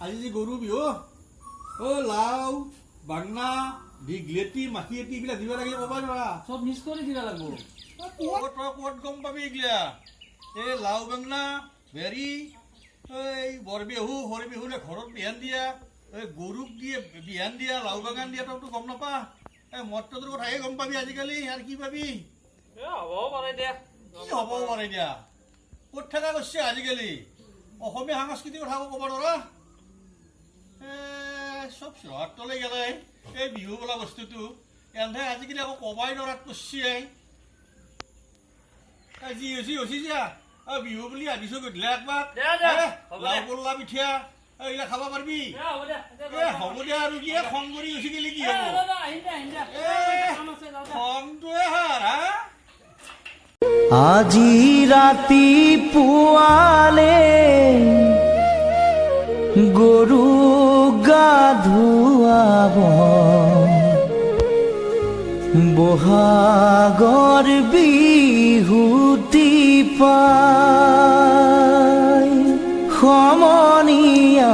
আজি যে গৰু বিহু লাও বাংনা দীঘলেটি মাখিয়েটি এইবিলাক দিব লাগে ক'ব নোৱাৰা সব মিক্স কৰি দিব লাগিব ক'ত গম পাবি এইগিলা এই লাও বাংনা ভেৰি এই বৰ বিহু সৰু বিহুলে ঘৰত বিহান দিয়া এই গৰুক দিয়ে বিহান দিয়া লাও বাগান দিয়া তইতো গম নাপা এই মদটোৰ কথাহে গম পাবি আজিকালি আৰু কি পাবি হ'বও পাৰে দে কি হ'ব পাৰে দিয়া ক'ত থকা কৰিছে আজিকালি অসমীয়া সংস্কৃতিৰ কথা ক'ব নোৱাৰা চব চহৰতলৈ গেলে এই বিহু বোলা বস্তুটো এনে আজিকালি আকৌ ক'বাই নোৱাৰাত কৰিছে যি হৈছে যা বিহু বুলি আহিছো গধূলি একবাৰ লাও পল্লা পিঠা এইবিলাক খাব পাৰিবি হ'ব দে আৰু কি খং কৰি গুচি গেলি কি হ'ব খংটোৱে হাৰ হা আজি ৰাতি পুৱালে গৰু গা ধুৱাব বহাগৰ বিহুতি পাই সমনীয়া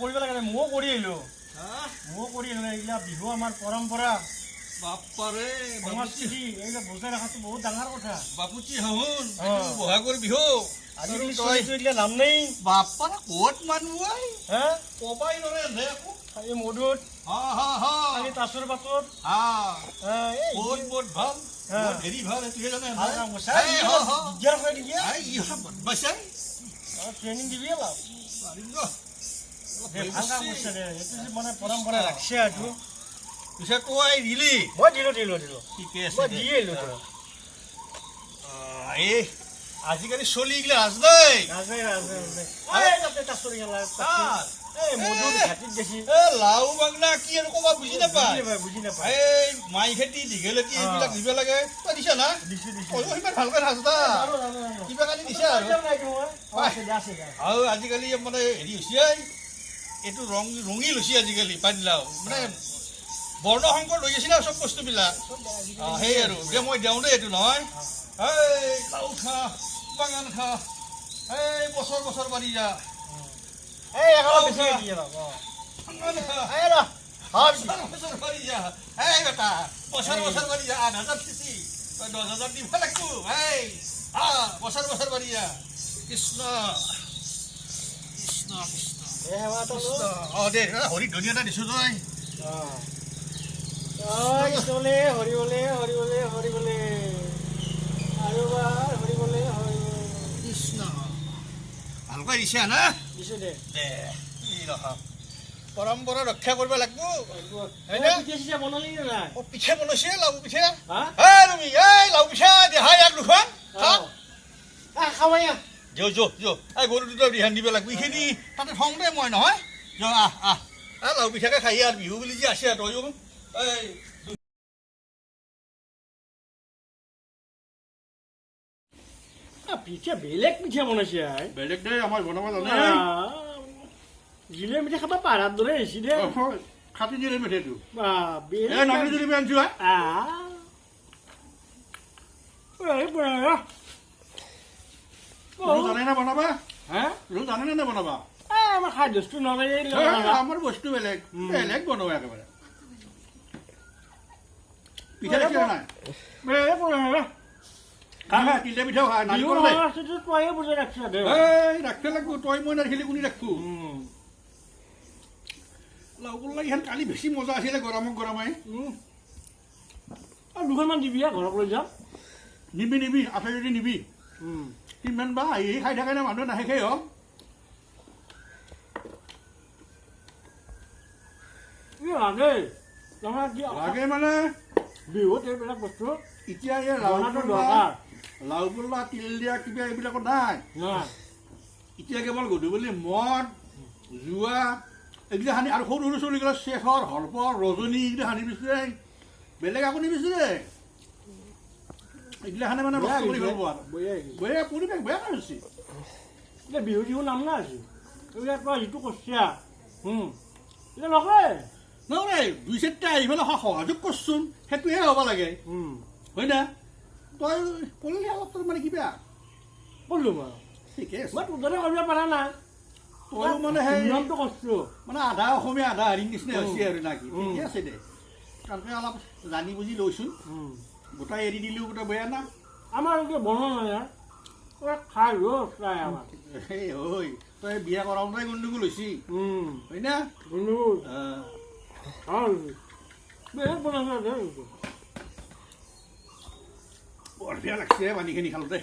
কৰিব লাগে ময়ো কৰি আহিলো এইবিলাক বিহু আমাৰ পৰম্পৰা বাপাৰে সংস্কৃতি এইবিলাক বজাই ৰখাটো বহুত ডাঙৰ কথা বাপুচি হাহুন বহাগৰ বিহু আজিকালি এইগিলা নাম নেই বাপাৰে ক'ত মানুহ কবাই নৰে এই মধুত খালি তাচৰ পাতত বহুত বহুত ভাল হেৰি ভাল এইটোহে জানে ট্ৰেইনিং দিবি অলপ মানে পৰম্পৰা ৰাখছে আৰু পিছে তই দিলি মই দিলো ঠিকে আছে এই আজিকালি চলি এইগিলা ৰাজনৈ লাও বাংনা কি আৰু ক'বা বুজি নাপায় এই মাই খেতি দীঘলেটি এইবিলাক দিব লাগে তই দিছা না সিমান ভালকৈ নাজনা কিবা কালি দিছা আৰু আজিকালি মানে হেৰি হৈছে এইটো ৰঙিল হৈছে আজিকালি পানীলাও মানে বৰ্ণসংকৰ লৈ গৈছে না চব বস্তুবিলাক সেই আৰু যে মই দিওঁ দেই এইটো নহয় এই লাও খা বাগান খা এই বছৰ বছৰ বাঢ়ি যা বছৰ বছৰ বাঢ়ি যা 8,000 দিছি 10,000 দিব লাগিব বছৰ বছৰ বাঢ়ি যা কৃষ্ণ কৃষ্ণ কৃষ্ণ দে হৰি ধুনীয়া এটা দিছো তই হৰিবলে কৃষ্ণ ভালকৈ দিছা না দিছো দে পৰম্পৰা ৰক্ষা কৰিব লাগিব বনালি নাই পিঠা বনাইছে লাও পিঠা তুমি এই লাও পিঠা দেহা ইয়াক দুখন খাবাই গৰু দুটা ৰিহান দিব লাগিব এইখিনি তাতে থওঁ দে মই নহয় লাও পিঠাকে খাই আৰু বিহু বুলি যে আছে তয়ো পিঠা বেলেগ পিঠা বনাইছে বেলেগ দে আমাৰ বনাব জানে জিলে মিঠা খাবা পাৰাৰ দৰে আহিছে দে খাটি দিলে মিঠাইটো বেলেগ নকলি যদি আনিছো জানে না বনাবা জানে না বনাবা আমাৰ খাদ্যটো নকৰে আমাৰ বস্তু বেলেগ বেলেগ বনোৱা একেবাৰে পিঠা দেখিছ নাই তিলটা পিঠাও খা তই বুজাই ৰাখছ দে ৰাখিব লাগিব তই মই নাৰাখিলে কোনে ৰাখো লাও পল্লা ইহান কালি বেছি মজা আছিলে গৰমাই আৰু দুখনমান দিবি ঘৰত লৈ যাম নিবি আছে যদি নিবি কিমান বা আহি খাই থাকে না মানুহে নাহে লাগে মানে বিহুত এইবিলাক বস্তু এতিয়া এই লাও পল্লা তিল দিয়া কিবা এইবিলাকত নাই এতিয়া কেৱল গধূলি মদ জুৱা এইগিলা সানি আৰু সৰু সৰু চলিগিলা শেখৰ হৰপৰ ৰজনী এইগিলা সানি বিচাৰে বেলেগ একো নিবিচাৰে এইগিলাখানে মানে নষ্ট কৰি পেলাব আৰু বঢ়িয়া বেয়া পৰিৱেশ বেয়া হৈছে এতিয়া বিহু চিহু নাম না আছে এইবিলাক তই যিটো কৰছা এতিয়া নকৰে নহয় দুই চাৰিটা আহি পেলাই সহযোগ কৰচোন সেইটোহে হ'ব লাগে হয় না তই কৰিলে অলপ তোৰ মানে কিবা কৰিলোঁ মই ঠিকে আছে মই তোৰ দৰে কৰিব পৰা নাই তইও মানে সেই নিয়মটো কৰিছোঁ মানে আধা অসমীয়া আধা হেৰি নিচিনা হৈছে আৰু নাকি ঠিকে আছে দে তাৰপৰা অলপ জানি বুজি লৈছোন গোটাই এৰি দিলেও গোটেই বেয়া না আমাৰ এইটো বনোৱা নাই খাই ৰ'চ নাই আমাৰ এই ঐ তই বিয়া কৰাও নাই গণ্ডগোল হৈছে হয় না বেলেগ বনাইছে বৰ বেয়া লাগছে পানীখিনি খালোঁতে